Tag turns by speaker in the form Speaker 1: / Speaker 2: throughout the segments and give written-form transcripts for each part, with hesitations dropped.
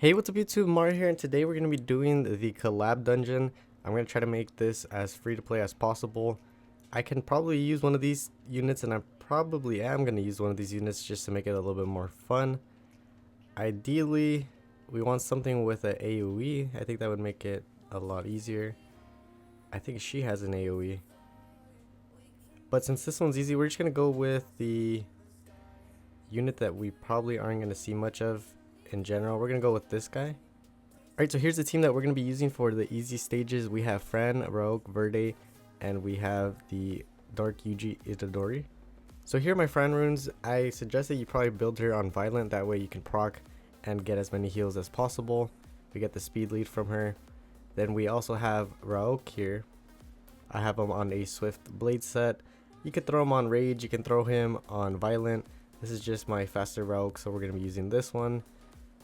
Speaker 1: Hey, what's up YouTube? Mario here, and today we're going to be doing the Collab dungeon. I'm going to try to make this as free to play as possible. I can probably use one of these units, and I probably am going to use one of these units just to make it a little bit more fun. Ideally, we want something with an AoE. I think that would make it a lot easier. I think she has an AoE. But since this one's easy, we're just going to go with the unit that we probably aren't going to see much of in general. We're going to go with this guy. Alright, so here's the team that we're going to be using for the easy stages. We have Fran, Rogue, Verde, and we have the Dark Yuji Itadori. So here are my Fran runes. I suggest that you probably build her on Violent, that way you can proc and get as many heals as possible. We get the speed lead from her. Then we also have Rauk here. I have him on a Swift Blade set. You could throw him on Rage, you can throw him on Violent. This is just my faster Rauk, so we're going to be using this one.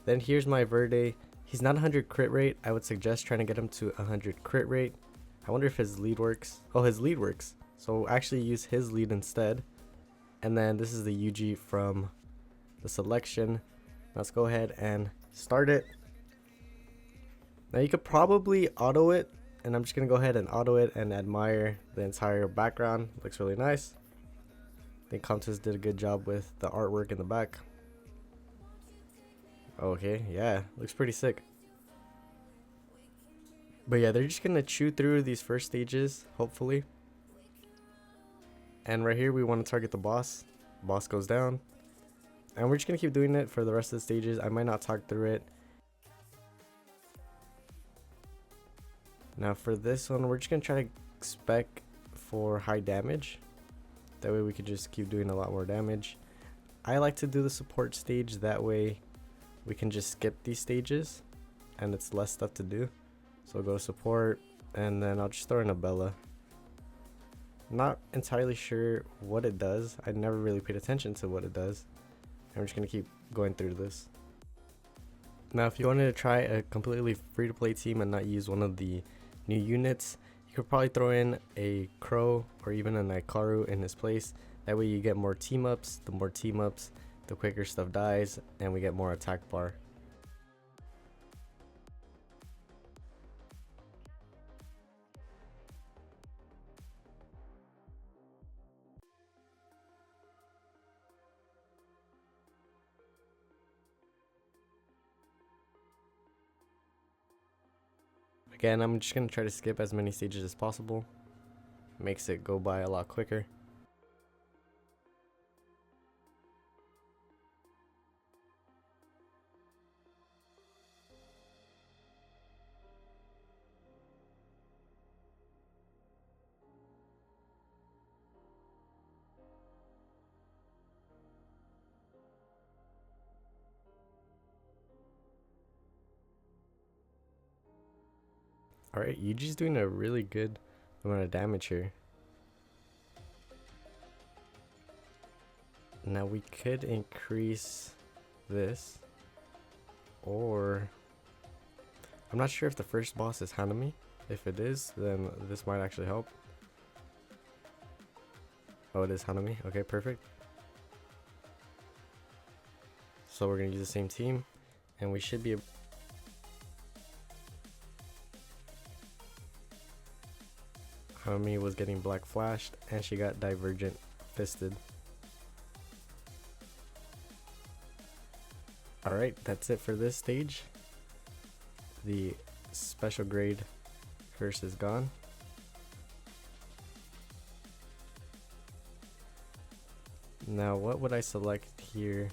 Speaker 1: Then here's my Verde. He's not 100 crit rate. I would suggest trying to get him to 100 crit rate. I wonder if his lead works. Oh, his lead works. So actually use his lead instead. And then this is the Yuji from the selection. Let's go ahead and start it. Now you could probably auto it, and I'm just going to go ahead and auto it and admire the entire background. Looks really nice. I think Comtess did a good job with the artwork in the back. Okay, yeah, looks pretty sick. But yeah, they're just gonna chew through these first stages, hopefully. And right here, we want to target the boss. Boss goes down. And we're just gonna keep doing it for the rest of the stages. I might not talk through it. Now for this one, we're just gonna try to spec for high damage. That way we could just keep doing a lot more damage. I like to do the support stage, that way we can just skip these stages and it's less stuff to do. So I'll go to support, and then I'll just throw in a Bella. Not entirely sure what it does. I never really paid attention to what it does. I'm just gonna keep going through this. Now if you wanted to try a completely free to play team and not use one of the new units, you could probably throw in a Crow or even a Naikaru in his place. That way you get more team ups. The more team ups, the quicker stuff dies, and we get more attack bar. Again, I'm just going to try to skip as many stages as possible. Makes it go by a lot quicker. Alright, Yuji's doing a really good amount of damage here. Now we could increase this, or I'm not sure if the first boss is Hanami. If it is, then this might actually help. Oh, it is Hanami. Okay, perfect. So we're gonna use the same team, and we should be able. Hanami was getting black flashed, and she got divergent fisted. Alright, that's it for this stage. The special grade curse is gone. Now what would I select here?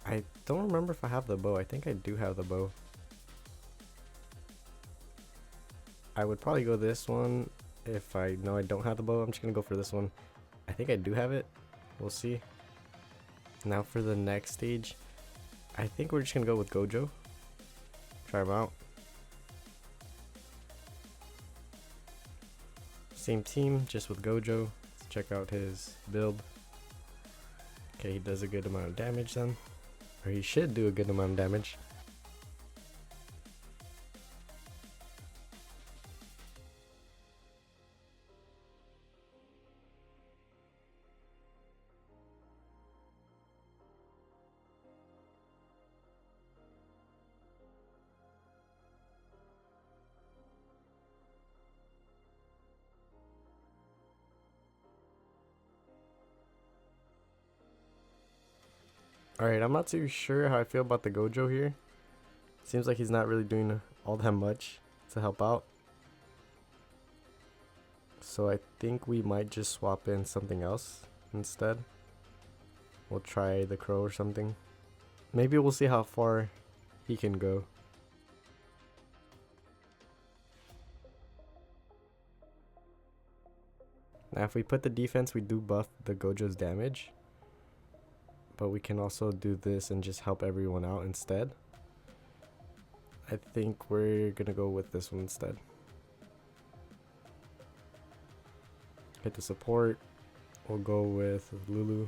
Speaker 1: I don't remember if I have the bow. I think I do have the bow. I would probably go this one. If I know I don't have the bow, I'm just gonna go for this one. I think I do have it. We'll see. Now for the next stage, I think we're just gonna go with Gojo. Try him out. Same team, just with Gojo. Let's check out his build. Okay, he does a good amount of damage then. Or he should do a good amount of damage. Alright, I'm not too sure how I feel about the Gojo here. Seems like he's not really doing all that much to help out. So I think we might just swap in something else instead. We'll try the crow or something. Maybe we'll see how far he can go. Now if we put the defense, we do buff the Gojo's damage. But we can also do this and just help everyone out instead. I think we're gonna go with this one instead. Hit the support. We'll go with Lulu.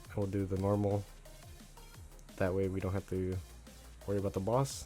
Speaker 1: And we'll do the normal. That way we don't have to worry about the boss.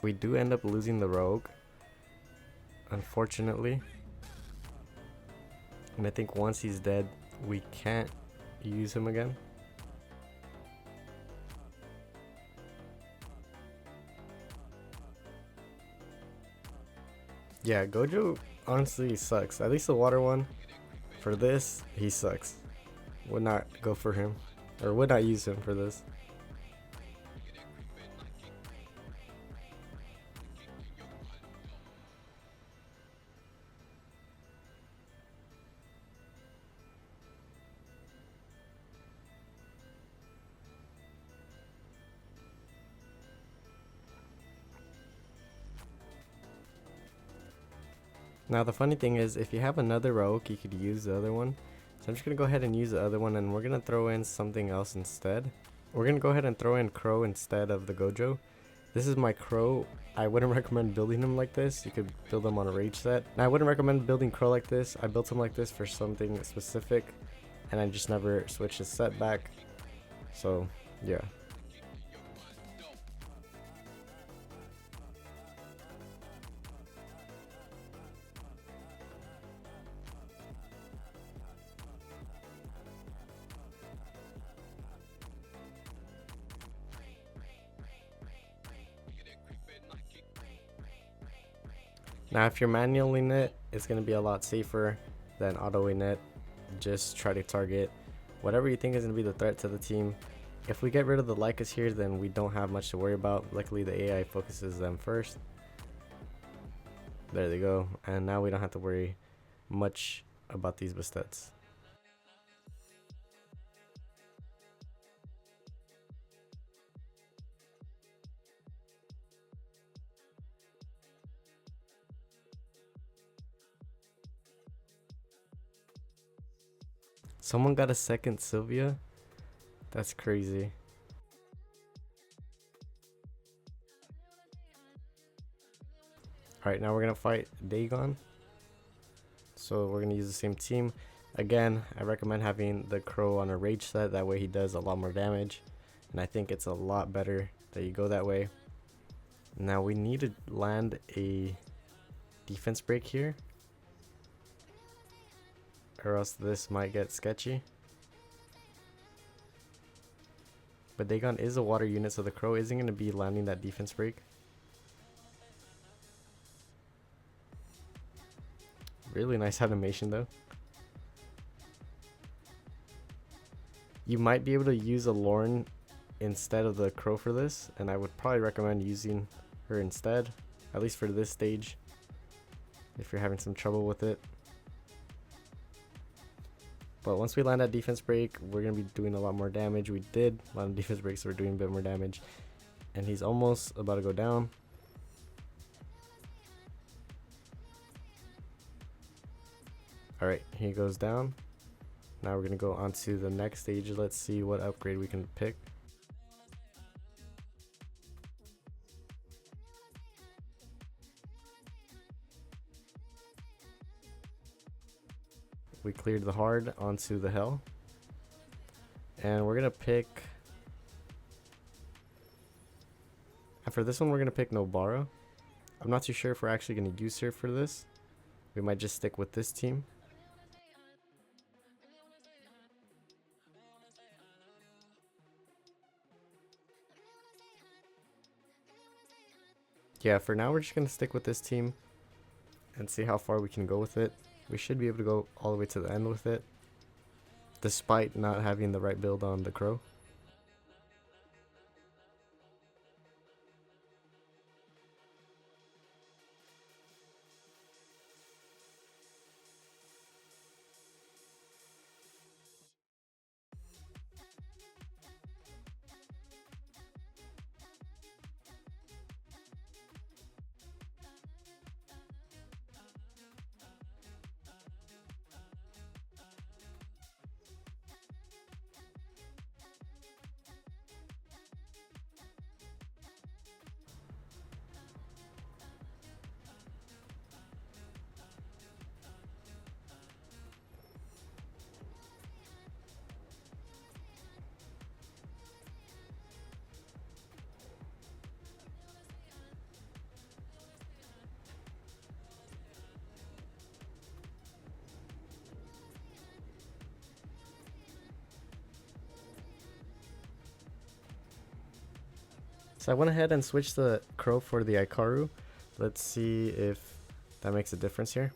Speaker 1: We do end up losing the rogue, unfortunately. And I think once he's dead, we can't use him again. Yeah, Gojo honestly sucks. At least the water one. For this, he sucks. Would not go for him. Or would not use him for this. Now the funny thing is, if you have another rogue, you could use the other one. So I'm just going to go ahead and use the other one, and we're going to throw in something else instead. We're going to go ahead and throw in Crow instead of the Gojo. This is my Crow. I wouldn't recommend building him like this. You could build him on a rage set. Now I wouldn't recommend building Crow like this. I built him like this for something specific, and I just never switched his set back. So yeah. Now if you're manually knit, it's going to be a lot safer than auto knit. Just try to target whatever you think is going to be the threat to the team. If we get rid of the Lycas here, then we don't have much to worry about. Luckily the AI focuses them first. There they go. And now we don't have to worry much about these Bastets. Someone got a second Sylvia? That's crazy. Alright, now we're going to fight Dagon. So we're going to use the same team. Again, I recommend having the Crow on a rage set. That way he does a lot more damage. And I think it's a lot better that you go that way. Now we need to land a defense break here, or else this might get sketchy. But Dagon is a water unit, so the Crow isn't going to be landing that defense break. Really nice animation though. You might be able to use a Lorne instead of the Crow for this, and I would probably recommend using her instead, at least for this stage, if you're having some trouble with it. But once we land that defense break, we're going to be doing a lot more damage. We did land a defense break, so we're doing a bit more damage. And he's almost about to go down. Alright, he goes down. Now we're going to go on to the next stage. Let's see what upgrade we can pick. We cleared the hard onto the hell. And we're going to pick... And for this one, we're going to pick Nobara. I'm not too sure if we're actually going to use her for this. We might just stick with this team. Yeah, for now, we're just going to stick with this team and see how far we can go with it. We should be able to go all the way to the end with it, despite not having the right build on the Crow. So I went ahead and switched the Crow for the Ikaru. Let's see if that makes a difference here.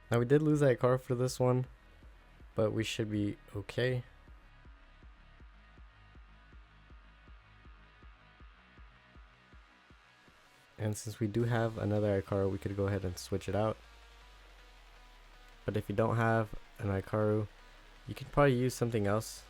Speaker 1: Now we did lose that car for this one, but we should be okay. And since we do have another Ikaru, we could go ahead and switch it out. But if you don't have an Ikaru, you can probably use something else.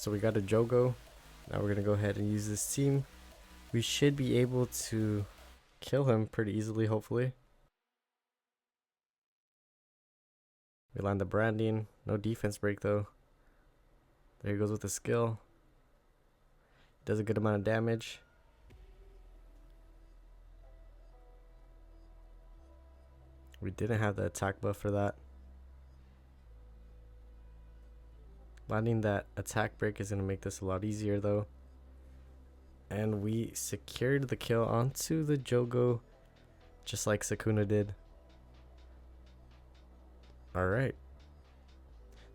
Speaker 1: So we got a Jogo. Now we're gonna go ahead and use this team. We should be able to kill him pretty easily, hopefully. We land the branding. No defense break though. There he goes with the skill. Does a good amount of damage. We didn't have the attack buff for that. Landing that attack break is going to make this a lot easier though. And we secured the kill onto the Jogo, just like Sukuna did. Alright.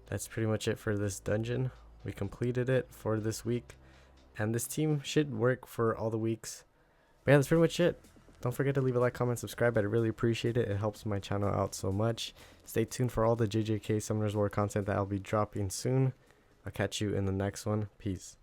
Speaker 1: That's pretty much it for this dungeon. We completed it for this week. And this team should work for all the weeks. But yeah, that's pretty much it. Don't forget to leave a like, comment, subscribe. I'd really appreciate it. It helps my channel out so much. Stay tuned for all the JJK Summoners War content that I'll be dropping soon. I'll catch you in the next one. Peace.